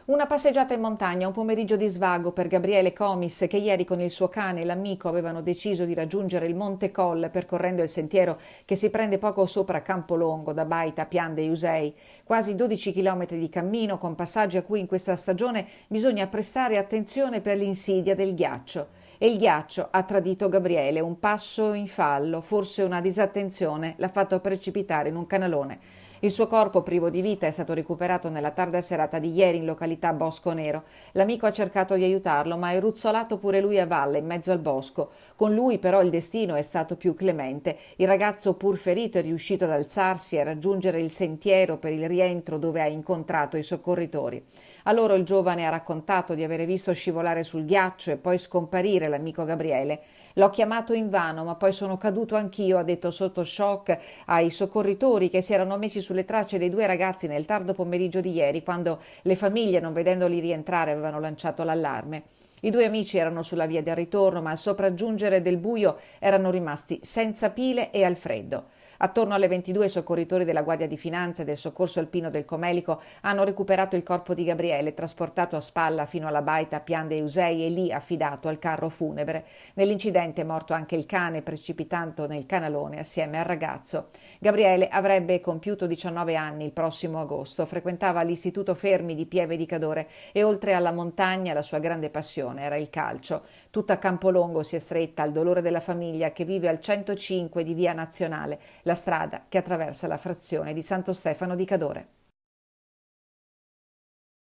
Una passeggiata in montagna, un pomeriggio di svago per Gabriele Comis, che ieri con il suo cane e l'amico avevano deciso di raggiungere il Monte Colle percorrendo il sentiero che si prende poco sopra Campolongo, da Baita a Pian dei Usei. Quasi 12 chilometri di cammino con passaggi a cui in questa stagione bisogna prestare attenzione per l'insidia del ghiaccio. E il ghiaccio ha tradito Gabriele, un passo in fallo, forse una disattenzione, l'ha fatto precipitare in un canalone. Il suo corpo privo di vita è stato recuperato nella tarda serata di ieri in località Bosco Nero. L'amico ha cercato di aiutarlo, ma è ruzzolato pure lui a valle, in mezzo al bosco. Con lui però il destino è stato più clemente. Il ragazzo, pur ferito, è riuscito ad alzarsi e a raggiungere il sentiero per il rientro dove ha incontrato i soccorritori. A loro il giovane ha raccontato di avere visto scivolare sul ghiaccio e poi scomparire l'amico Gabriele. L'ho chiamato invano, ma poi sono caduto anch'io, ha detto sotto shock ai soccorritori che si erano messi sulle tracce dei due ragazzi nel tardo pomeriggio di ieri, quando le famiglie, non vedendoli rientrare, avevano lanciato l'allarme. I due amici erano sulla via del ritorno, ma al sopraggiungere del buio erano rimasti senza pile e al freddo. Attorno alle 22 i soccorritori della Guardia di Finanza e del Soccorso Alpino del Comelico hanno recuperato il corpo di Gabriele, trasportato a spalla fino alla baita a Pian dei Usei e lì affidato al carro funebre. Nell'incidente è morto anche il cane, precipitando nel canalone assieme al ragazzo. Gabriele avrebbe compiuto 19 anni il prossimo agosto, frequentava l'Istituto Fermi di Pieve di Cadore e oltre alla montagna la sua grande passione era il calcio. Tutta Campolongo si è stretta al dolore della famiglia che vive al 105 di Via Nazionale, la strada che attraversa la frazione di Santo Stefano di Cadore.